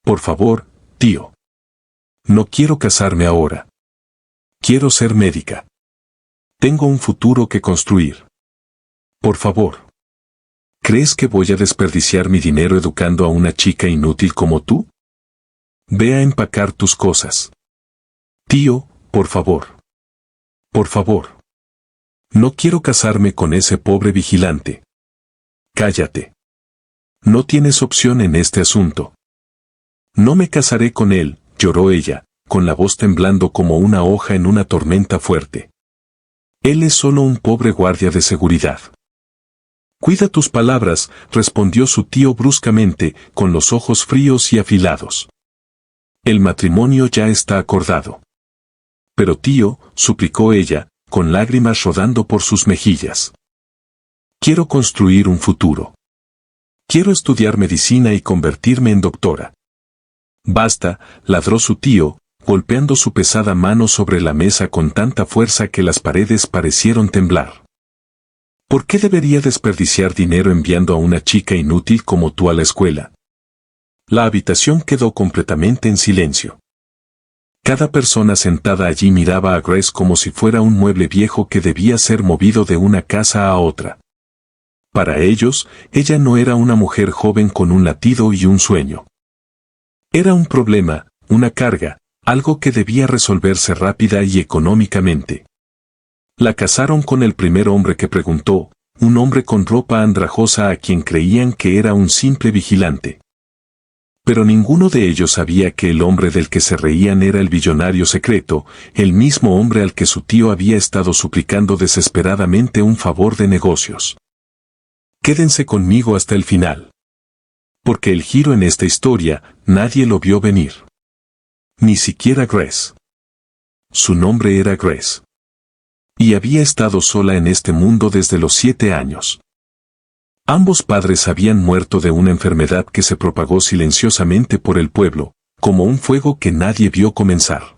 Por favor, tío. No quiero casarme ahora. Quiero ser médica. Tengo un futuro que construir. Por favor. ¿Crees que voy a desperdiciar mi dinero educando a una chica inútil como tú? Ve a empacar tus cosas. Tío, por favor. Por favor. No quiero casarme con ese pobre vigilante. Cállate. No tienes opción en este asunto. No me casaré con él, lloró ella, con la voz temblando como una hoja en una tormenta fuerte. Él es solo un pobre guardia de seguridad. Cuida tus palabras, respondió su tío bruscamente, con los ojos fríos y afilados. El matrimonio ya está acordado. Pero tío, suplicó ella, con lágrimas rodando por sus mejillas. Quiero construir un futuro. Quiero estudiar medicina y convertirme en doctora. Basta, ladró su tío, golpeando su pesada mano sobre la mesa con tanta fuerza que las paredes parecieron temblar. ¿Por qué debería desperdiciar dinero enviando a una chica inútil como tú a la escuela? La habitación quedó completamente en silencio. Cada persona sentada allí miraba a Grace como si fuera un mueble viejo que debía ser movido de una casa a otra. Para ellos, ella no era una mujer joven con un latido y un sueño. Era un problema, una carga, algo que debía resolverse rápida y económicamente. La casaron con el primer hombre que preguntó, un hombre con ropa andrajosa a quien creían que era un simple vigilante. Pero ninguno de ellos sabía que el hombre del que se reían era el billonario secreto, el mismo hombre al que su tío había estado suplicando desesperadamente un favor de negocios. Quédense conmigo hasta el final. Porque el giro en esta historia, nadie lo vio venir. Ni siquiera Grace. Su nombre era Grace. Y había estado sola en este mundo desde los 7 años. Ambos padres habían muerto de una enfermedad que se propagó silenciosamente por el pueblo, como un fuego que nadie vio comenzar.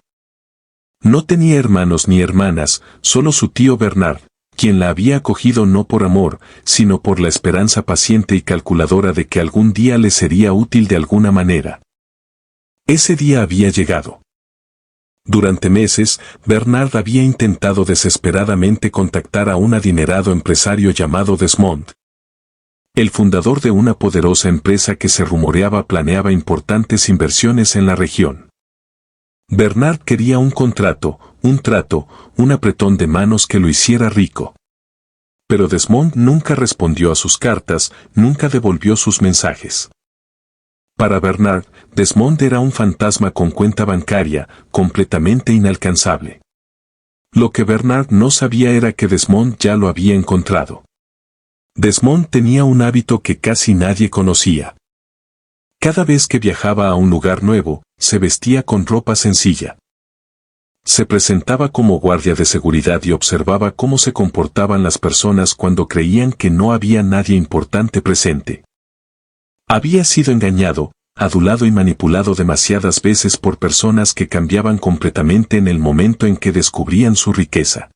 No tenía hermanos ni hermanas, solo su tío Bernard, quien la había acogido no por amor, sino por la esperanza paciente y calculadora de que algún día le sería útil de alguna manera. Ese día había llegado. Durante meses, Bernard había intentado desesperadamente contactar a un adinerado empresario llamado Desmond. El fundador de una poderosa empresa que se rumoreaba planeaba importantes inversiones en la región. Bernard quería un contrato, un trato, un apretón de manos que lo hiciera rico. Pero Desmond nunca respondió a sus cartas, nunca devolvió sus mensajes. Para Bernard, Desmond era un fantasma con cuenta bancaria, completamente inalcanzable. Lo que Bernard no sabía era que Desmond ya lo había encontrado. Desmond tenía un hábito que casi nadie conocía. Cada vez que viajaba a un lugar nuevo, se vestía con ropa sencilla. Se presentaba como guardia de seguridad y observaba cómo se comportaban las personas cuando creían que no había nadie importante presente. Había sido engañado, adulado y manipulado demasiadas veces por personas que cambiaban completamente en el momento en que descubrían su riqueza.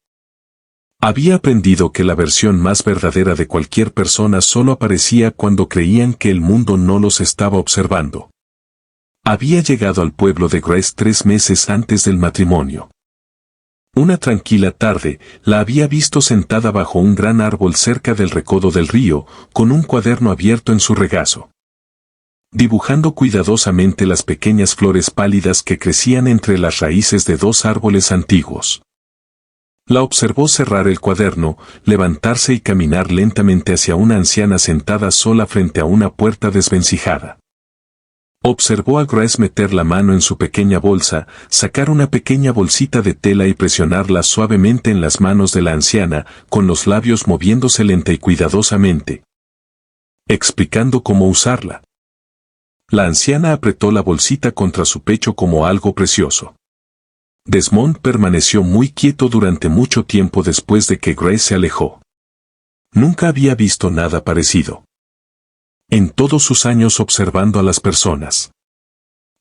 Había aprendido que la versión más verdadera de cualquier persona solo aparecía cuando creían que el mundo no los estaba observando. Había llegado al pueblo de Grace 3 meses antes del matrimonio. Una tranquila tarde, la había visto sentada bajo un gran árbol cerca del recodo del río, con un cuaderno abierto en su regazo, dibujando cuidadosamente las pequeñas flores pálidas que crecían entre las raíces de 2 árboles antiguos. La observó cerrar el cuaderno, levantarse y caminar lentamente hacia una anciana sentada sola frente a una puerta desvencijada. Observó a Grace meter la mano en su pequeña bolsa, sacar una pequeña bolsita de tela y presionarla suavemente en las manos de la anciana, con los labios moviéndose lenta y cuidadosamente, explicando cómo usarla. La anciana apretó la bolsita contra su pecho como algo precioso. Desmond permaneció muy quieto durante mucho tiempo después de que Grace se alejó. Nunca había visto nada parecido. En todos sus años observando a las personas.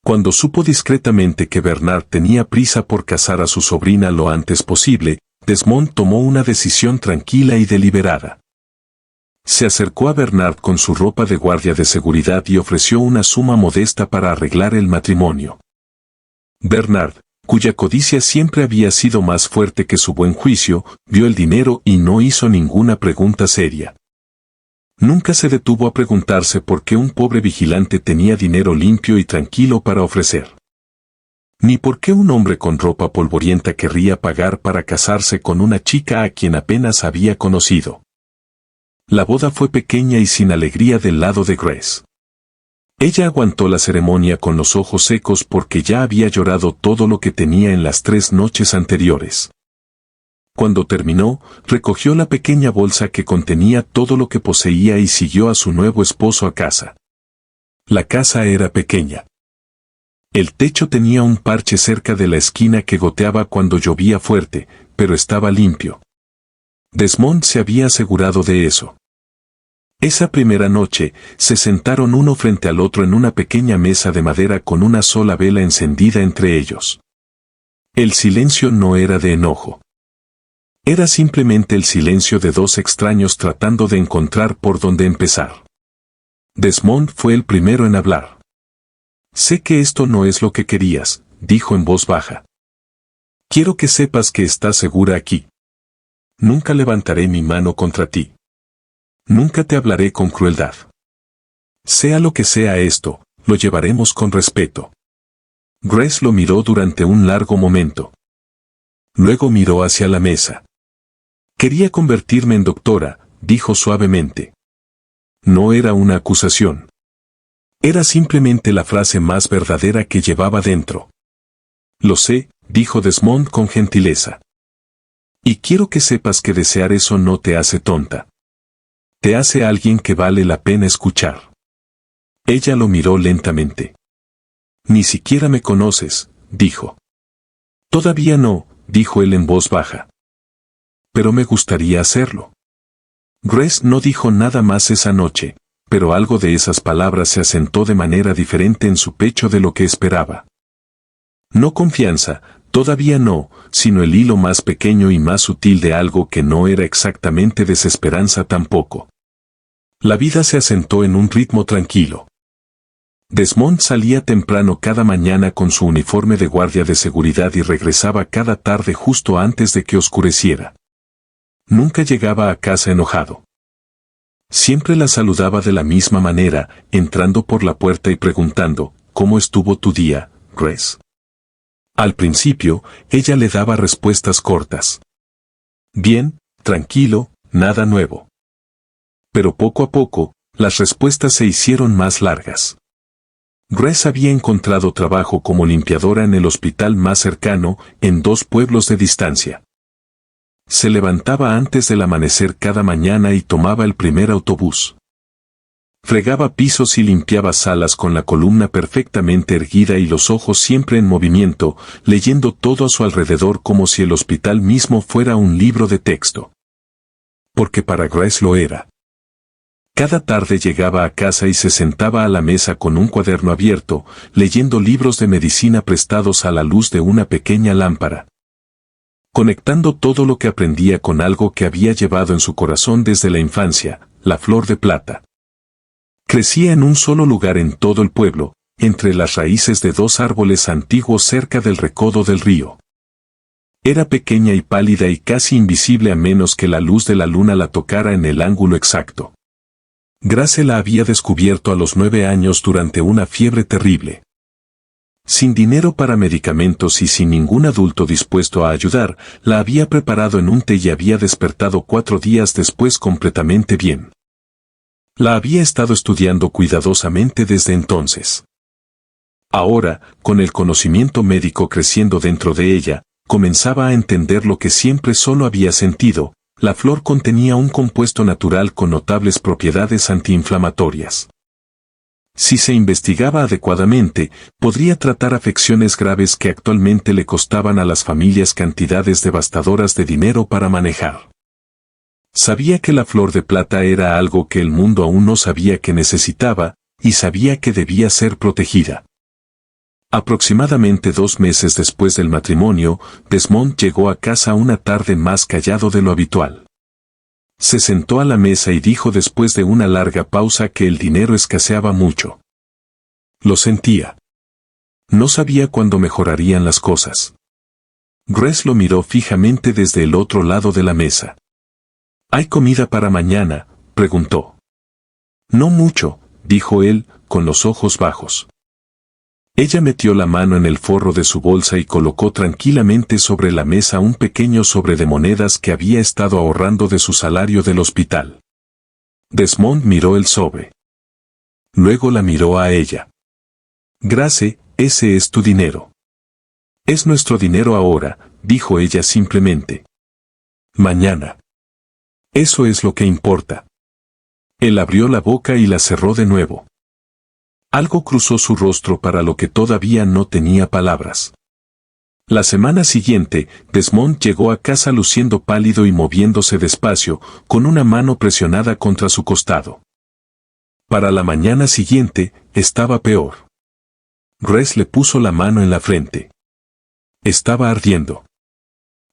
Cuando supo discretamente que Bernard tenía prisa por casar a su sobrina lo antes posible, Desmond tomó una decisión tranquila y deliberada. Se acercó a Bernard con su ropa de guardia de seguridad y ofreció una suma modesta para arreglar el matrimonio. Bernard, cuya codicia siempre había sido más fuerte que su buen juicio, vio el dinero y no hizo ninguna pregunta seria. Nunca se detuvo a preguntarse por qué un pobre vigilante tenía dinero limpio y tranquilo para ofrecer. Ni por qué un hombre con ropa polvorienta querría pagar para casarse con una chica a quien apenas había conocido. La boda fue pequeña y sin alegría del lado de Grace. Ella aguantó la ceremonia con los ojos secos porque ya había llorado todo lo que tenía en las 3 noches anteriores. Cuando terminó, recogió la pequeña bolsa que contenía todo lo que poseía y siguió a su nuevo esposo a casa. La casa era pequeña. El techo tenía un parche cerca de la esquina que goteaba cuando llovía fuerte, pero estaba limpio. Desmond se había asegurado de eso. Esa primera noche, se sentaron uno frente al otro en una pequeña mesa de madera con una sola vela encendida entre ellos. El silencio no era de enojo. Era simplemente el silencio de dos extraños tratando de encontrar por dónde empezar. Desmond fue el primero en hablar. «Sé que esto no es lo que querías», dijo en voz baja. «Quiero que sepas que estás segura aquí. Nunca levantaré mi mano contra ti. Nunca te hablaré con crueldad. Sea lo que sea esto, lo llevaremos con respeto». Grace lo miró durante un largo momento. Luego miró hacia la mesa. «Quería convertirme en doctora», dijo suavemente. No era una acusación. Era simplemente la frase más verdadera que llevaba dentro. «Lo sé», dijo Desmond con gentileza. «Y quiero que sepas que desear eso no te hace tonta. Te hace alguien que vale la pena escuchar». Ella lo miró lentamente. «Ni siquiera me conoces», dijo. «Todavía no», dijo él en voz baja. «Pero me gustaría hacerlo». Grace no dijo nada más esa noche, pero algo de esas palabras se asentó de manera diferente en su pecho de lo que esperaba. No confianza, todavía no, sino el hilo más pequeño y más sutil de algo que no era exactamente desesperanza tampoco. La vida se asentó en un ritmo tranquilo. Desmond salía temprano cada mañana con su uniforme de guardia de seguridad y regresaba cada tarde justo antes de que oscureciera. Nunca llegaba a casa enojado. Siempre la saludaba de la misma manera, entrando por la puerta y preguntando, «¿Cómo estuvo tu día, Grace?». Al principio, ella le daba respuestas cortas. «Bien, tranquilo, nada nuevo». Pero poco a poco, las respuestas se hicieron más largas. Grace había encontrado trabajo como limpiadora en el hospital más cercano, en 2 pueblos de distancia. Se levantaba antes del amanecer cada mañana y tomaba el primer autobús. Fregaba pisos y limpiaba salas con la columna perfectamente erguida y los ojos siempre en movimiento, leyendo todo a su alrededor como si el hospital mismo fuera un libro de texto. Porque para Grace lo era. Cada tarde llegaba a casa y se sentaba a la mesa con un cuaderno abierto, leyendo libros de medicina prestados a la luz de una pequeña lámpara. Conectando todo lo que aprendía con algo que había llevado en su corazón desde la infancia, la flor de plata. Crecía en un solo lugar en todo el pueblo, entre las raíces de 2 árboles antiguos cerca del recodo del río. Era pequeña y pálida y casi invisible a menos que la luz de la luna la tocara en el ángulo exacto. Grace la había descubierto a los 9 años durante una fiebre terrible. Sin dinero para medicamentos y sin ningún adulto dispuesto a ayudar, la había preparado en un té y había despertado 4 días después completamente bien. La había estado estudiando cuidadosamente desde entonces. Ahora, con el conocimiento médico creciendo dentro de ella, comenzaba a entender lo que siempre solo había sentido: la flor contenía un compuesto natural con notables propiedades antiinflamatorias. Si se investigaba adecuadamente, podría tratar afecciones graves que actualmente le costaban a las familias cantidades devastadoras de dinero para manejar. Sabía que la flor de plata era algo que el mundo aún no sabía que necesitaba, y sabía que debía ser protegida. Aproximadamente 2 meses después del matrimonio, Desmond llegó a casa una tarde más callado de lo habitual. Se sentó a la mesa y dijo después de una larga pausa que el dinero escaseaba mucho. Lo sentía. No sabía cuándo mejorarían las cosas. Grace lo miró fijamente desde el otro lado de la mesa. ¿Hay comida para mañana?, preguntó. No mucho, dijo él, con los ojos bajos. Ella metió la mano en el forro de su bolsa y colocó tranquilamente sobre la mesa un pequeño sobre de monedas que había estado ahorrando de su salario del hospital. Desmond miró el sobre. Luego la miró a ella. Grace, ese es tu dinero. Es nuestro dinero ahora, dijo ella simplemente. Mañana. Eso es lo que importa. Él abrió la boca y la cerró de nuevo. Algo cruzó su rostro para lo que todavía no tenía palabras. La semana siguiente, Desmond llegó a casa luciendo pálido y moviéndose despacio, con una mano presionada contra su costado. Para la mañana siguiente, estaba peor. Grace le puso la mano en la frente. Estaba ardiendo.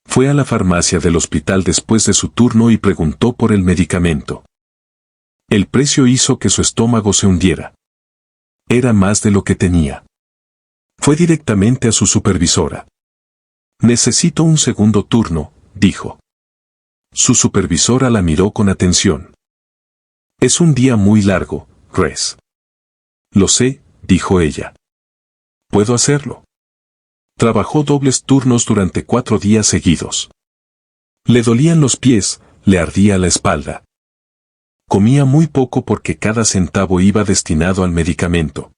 Fue a la farmacia del hospital después de su turno y preguntó por el medicamento. El precio hizo que su estómago se hundiera. Era más de lo que tenía. Fue directamente a su supervisora. Necesito un segundo turno, dijo. Su supervisora la miró con atención. Es un día muy largo, Grace. Lo sé, dijo ella. Puedo hacerlo. Trabajó dobles turnos durante 4 días seguidos. Le dolían los pies, le ardía la espalda. Comía muy poco porque cada centavo iba destinado al medicamento.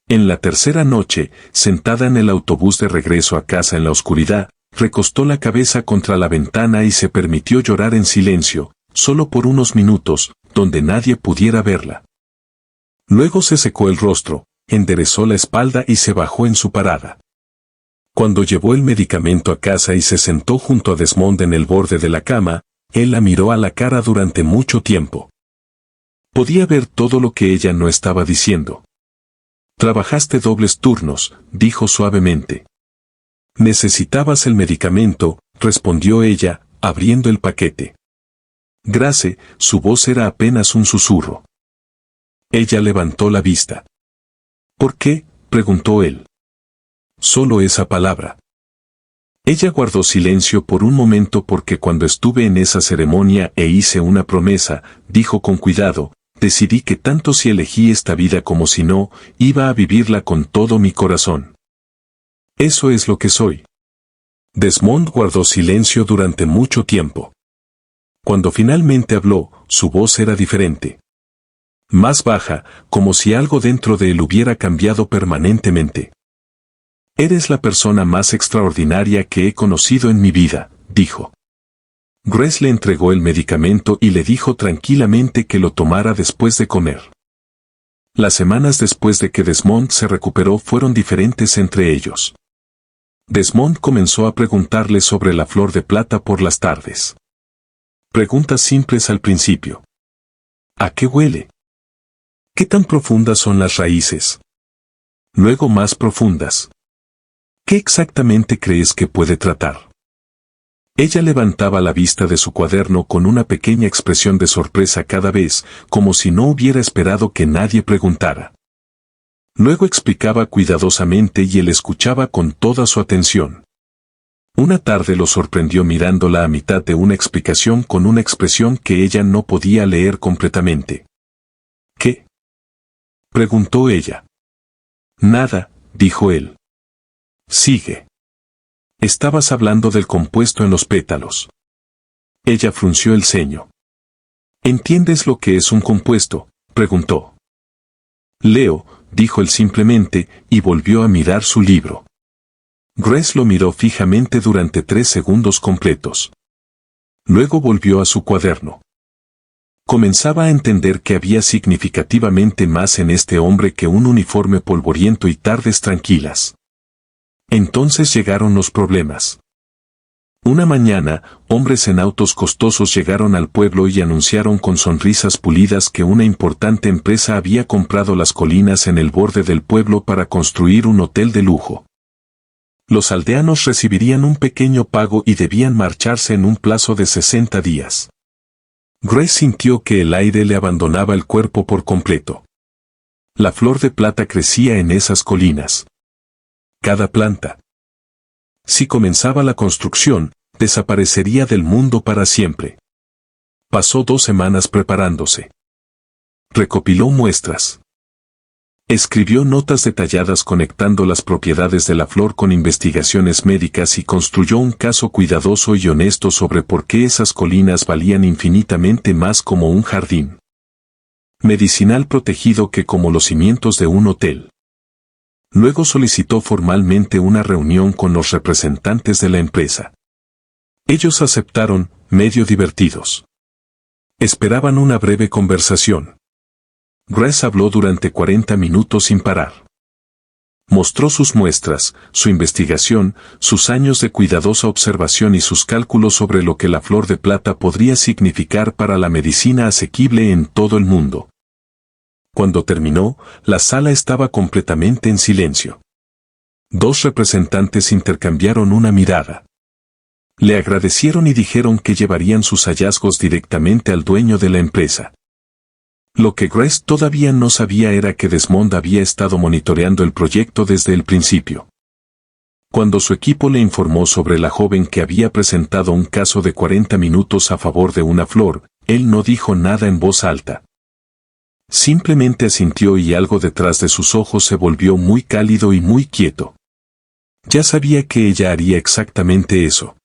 En la tercera noche, sentada en el autobús de regreso a casa en la oscuridad, recostó la cabeza contra la ventana y se permitió llorar en silencio, solo por unos minutos, donde nadie pudiera verla. Luego se secó el rostro, enderezó la espalda y se bajó en su parada. Cuando llevó el medicamento a casa y se sentó junto a Desmond en el borde de la cama, él la miró a la cara durante mucho tiempo. Podía ver todo lo que ella no estaba diciendo. Trabajaste dobles turnos, dijo suavemente. Necesitabas el medicamento, respondió ella, abriendo el paquete. Grace, su voz era apenas un susurro. Ella levantó la vista. ¿Por qué?, preguntó él. Solo esa palabra. Ella guardó silencio por un momento porque cuando estuve en esa ceremonia e hice una promesa, dijo con cuidado, decidí que tanto si elegí esta vida como si no, iba a vivirla con todo mi corazón. Eso es lo que soy. Desmond guardó silencio durante mucho tiempo. Cuando finalmente habló, su voz era diferente. Más baja, como si algo dentro de él hubiera cambiado permanentemente. Eres la persona más extraordinaria que he conocido en mi vida, dijo. Grace le entregó el medicamento y le dijo tranquilamente que lo tomara después de comer. Las semanas después de que Desmond se recuperó fueron diferentes entre ellos. Desmond comenzó a preguntarle sobre la flor de plata por las tardes. Preguntas simples al principio. ¿A qué huele? ¿Qué tan profundas son las raíces? Luego más profundas. ¿Qué exactamente crees que puede tratar? Ella levantaba la vista de su cuaderno con una pequeña expresión de sorpresa cada vez, como si no hubiera esperado que nadie preguntara. Luego explicaba cuidadosamente y él escuchaba con toda su atención. Una tarde lo sorprendió mirándola a mitad de una explicación con una expresión que ella no podía leer completamente. ¿Qué?, preguntó ella. Nada, dijo él. Sigue. Estabas hablando del compuesto en los pétalos. Ella frunció el ceño. ¿Entiendes lo que es un compuesto?, preguntó. Leo, dijo él simplemente, y volvió a mirar su libro. Grace lo miró fijamente durante 3 segundos completos. Luego volvió a su cuaderno. Comenzaba a entender que había significativamente más en este hombre que un uniforme polvoriento y tardes tranquilas. Entonces llegaron los problemas. Una mañana, hombres en autos costosos llegaron al pueblo y anunciaron con sonrisas pulidas que una importante empresa había comprado las colinas en el borde del pueblo para construir un hotel de lujo. Los aldeanos recibirían un pequeño pago y debían marcharse en un plazo de 60 días. Grace sintió que el aire le abandonaba el cuerpo por completo. La flor de plata crecía en esas colinas. Cada planta. Si comenzaba la construcción, desaparecería del mundo para siempre. Pasó 2 semanas preparándose. Recopiló muestras. Escribió notas detalladas conectando las propiedades de la flor con investigaciones médicas y construyó un caso cuidadoso y honesto sobre por qué esas colinas valían infinitamente más como un jardín medicinal protegido que como los cimientos de un hotel. Luego solicitó formalmente una reunión con los representantes de la empresa. Ellos aceptaron, medio divertidos. Esperaban una breve conversación. Grace habló durante 40 minutos sin parar. Mostró sus muestras, su investigación, sus años de cuidadosa observación y sus cálculos sobre lo que la flor de plata podría significar para la medicina asequible en todo el mundo. Cuando terminó, la sala estaba completamente en silencio. 2 representantes intercambiaron una mirada. Le agradecieron y dijeron que llevarían sus hallazgos directamente al dueño de la empresa. Lo que Grace todavía no sabía era que Desmond había estado monitoreando el proyecto desde el principio. Cuando su equipo le informó sobre la joven que había presentado un caso de 40 minutos a favor de una flor, él no dijo nada en voz alta. Simplemente asintió y algo detrás de sus ojos se volvió muy cálido y muy quieto. Ya sabía que ella haría exactamente eso.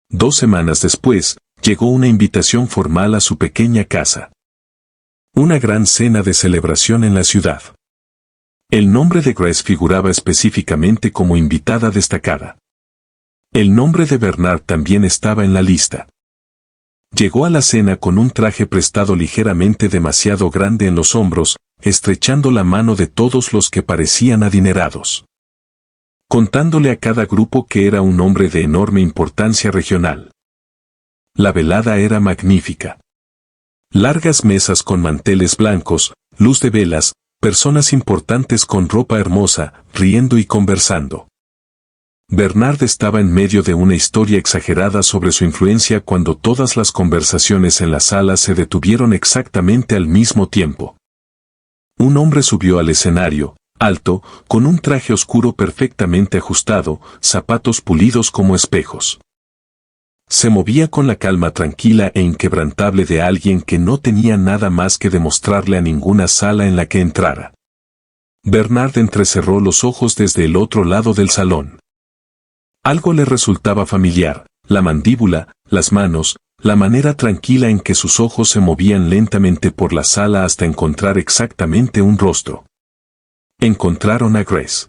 2 semanas después, llegó una invitación formal a su pequeña casa. Una gran cena de celebración en la ciudad. El nombre de Grace figuraba específicamente como invitada destacada. El nombre de Bernard también estaba en la lista. Llegó a la cena con un traje prestado ligeramente demasiado grande en los hombros, estrechando la mano de todos los que parecían adinerados. Contándole a cada grupo que era un hombre de enorme importancia regional. La velada era magnífica. Largas mesas con manteles blancos, luz de velas, personas importantes con ropa hermosa, riendo y conversando. Bernard estaba en medio de una historia exagerada sobre su influencia cuando todas las conversaciones en la sala se detuvieron exactamente al mismo tiempo. Un hombre subió al escenario, alto, con un traje oscuro perfectamente ajustado, zapatos pulidos como espejos. Se movía con la calma tranquila e inquebrantable de alguien que no tenía nada más que demostrarle a ninguna sala en la que entrara. Bernard entrecerró los ojos desde el otro lado del salón. Algo le resultaba familiar, la mandíbula, las manos, la manera tranquila en que sus ojos se movían lentamente por la sala hasta encontrar exactamente un rostro. Encontraron a Grace.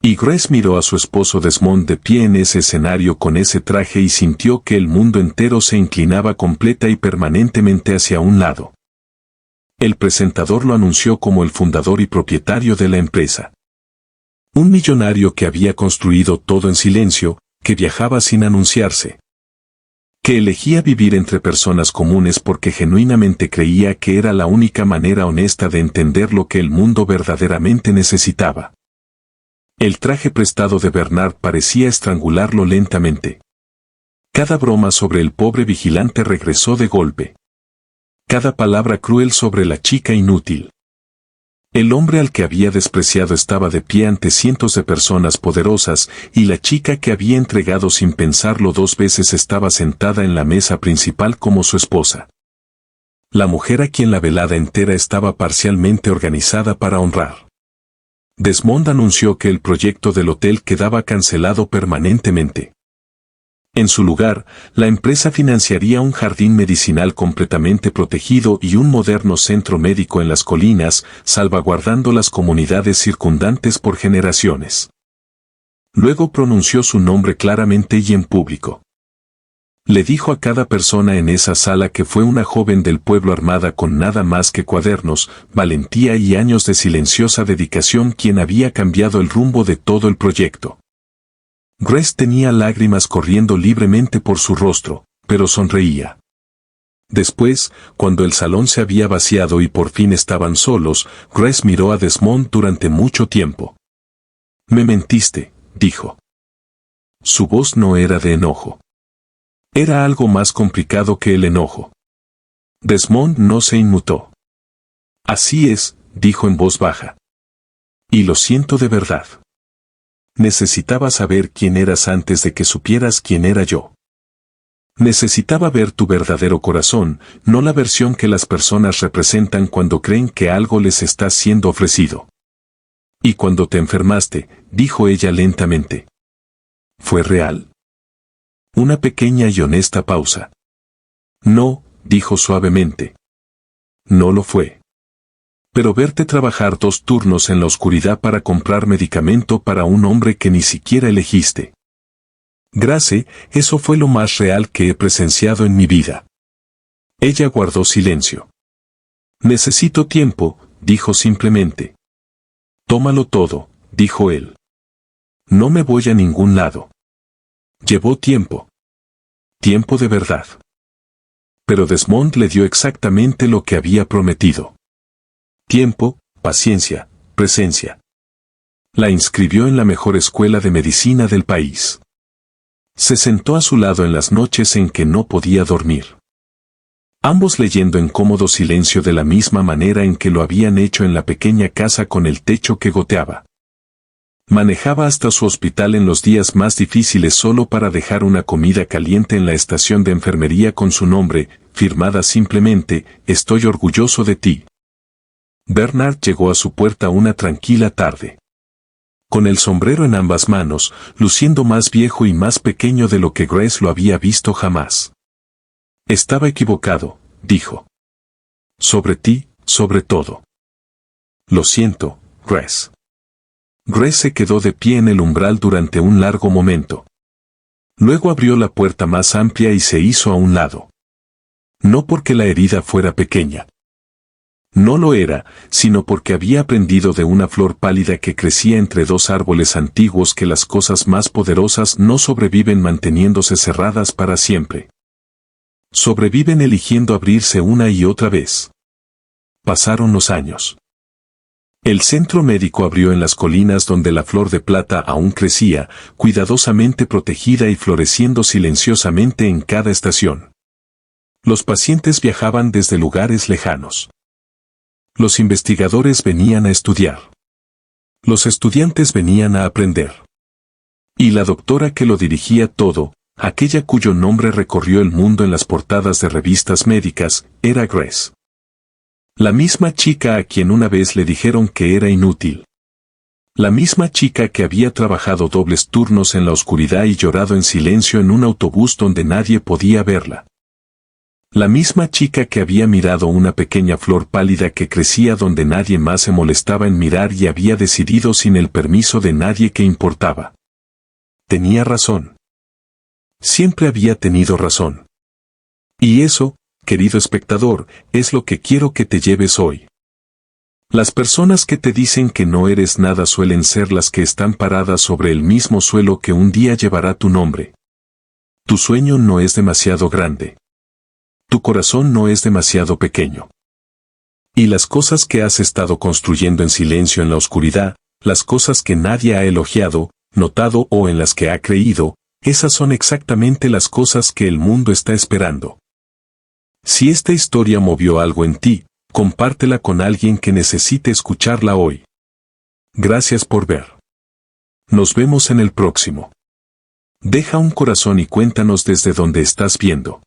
Y Grace miró a su esposo Desmond de pie en ese escenario con ese traje y sintió que el mundo entero se inclinaba completa y permanentemente hacia un lado. El presentador lo anunció como el fundador y propietario de la empresa. Un millonario que había construido todo en silencio, que viajaba sin anunciarse. Que elegía vivir entre personas comunes porque genuinamente creía que era la única manera honesta de entender lo que el mundo verdaderamente necesitaba. El traje prestado de Bernard parecía estrangularlo lentamente. Cada broma sobre el pobre vigilante regresó de golpe. Cada palabra cruel sobre la chica inútil. El hombre al que había despreciado estaba de pie ante cientos de personas poderosas, y la chica que había entregado sin pensarlo 2 veces estaba sentada en la mesa principal como su esposa. La mujer a quien la velada entera estaba parcialmente organizada para honrar. Desmond anunció que el proyecto del hotel quedaba cancelado permanentemente. En su lugar, la empresa financiaría un jardín medicinal completamente protegido y un moderno centro médico en las colinas, salvaguardando las comunidades circundantes por generaciones. Luego pronunció su nombre claramente y en público. Le dijo a cada persona en esa sala que fue una joven del pueblo armada con nada más que cuadernos, valentía y años de silenciosa dedicación quien había cambiado el rumbo de todo el proyecto. Grace tenía lágrimas corriendo libremente por su rostro, pero sonreía. Después, cuando el salón se había vaciado y por fin estaban solos, Grace miró a Desmond durante mucho tiempo. «Me mentiste», dijo. Su voz no era de enojo. Era algo más complicado que el enojo. Desmond no se inmutó. Así es, dijo en voz baja. Y lo siento de verdad. Necesitaba saber quién eras antes de que supieras quién era yo. Necesitaba ver tu verdadero corazón, no la versión que las personas representan cuando creen que algo les está siendo ofrecido. Y cuando te enfermaste, dijo ella lentamente. ¿Fue real? Una pequeña y honesta pausa. No, dijo suavemente. No lo fue. Pero verte trabajar 2 turnos en la oscuridad para comprar medicamento para un hombre que ni siquiera elegiste. Grace, eso fue lo más real que he presenciado en mi vida. Ella guardó silencio. Necesito tiempo, dijo simplemente. Tómalo todo, dijo él. No me voy a ningún lado. Llevó tiempo. Tiempo de verdad. Pero Desmond le dio exactamente lo que había prometido. Tiempo, paciencia, presencia. La inscribió en la mejor escuela de medicina del país. Se sentó a su lado en las noches en que no podía dormir. Ambos leyendo en cómodo silencio de la misma manera en que lo habían hecho en la pequeña casa con el techo que goteaba. Manejaba hasta su hospital en los días más difíciles solo para dejar una comida caliente en la estación de enfermería con su nombre, firmada simplemente, «Estoy orgulloso de ti». Bernard llegó a su puerta una tranquila tarde. Con el sombrero en ambas manos, luciendo más viejo y más pequeño de lo que Grace lo había visto jamás. Estaba equivocado, dijo. Sobre ti, sobre todo. Lo siento, Grace. Grace se quedó de pie en el umbral durante un largo momento. Luego abrió la puerta más amplia y se hizo a un lado. No porque la herida fuera pequeña. No lo era, sino porque había aprendido de una flor pálida que crecía entre 2 árboles antiguos que las cosas más poderosas no sobreviven manteniéndose cerradas para siempre. Sobreviven eligiendo abrirse una y otra vez. Pasaron los años. El centro médico abrió en las colinas donde la flor de plata aún crecía, cuidadosamente protegida y floreciendo silenciosamente en cada estación. Los pacientes viajaban desde lugares lejanos. Los investigadores venían a estudiar. Los estudiantes venían a aprender. Y la doctora que lo dirigía todo, aquella cuyo nombre recorrió el mundo en las portadas de revistas médicas, era Grace. La misma chica a quien una vez le dijeron que era inútil. La misma chica que había trabajado dobles turnos en la oscuridad y llorado en silencio en un autobús donde nadie podía verla. La misma chica que había mirado una pequeña flor pálida que crecía donde nadie más se molestaba en mirar y había decidido sin el permiso de nadie que importaba. Tenía razón. Siempre había tenido razón. Y eso, querido espectador, es lo que quiero que te lleves hoy. Las personas que te dicen que no eres nada suelen ser las que están paradas sobre el mismo suelo que un día llevará tu nombre. Tu sueño no es demasiado grande. Tu corazón no es demasiado pequeño. Y las cosas que has estado construyendo en silencio en la oscuridad, las cosas que nadie ha elogiado, notado o en las que ha creído, esas son exactamente las cosas que el mundo está esperando. Si esta historia movió algo en ti, compártela con alguien que necesite escucharla hoy. Gracias por ver. Nos vemos en el próximo. Deja un corazón y cuéntanos desde dónde estás viendo.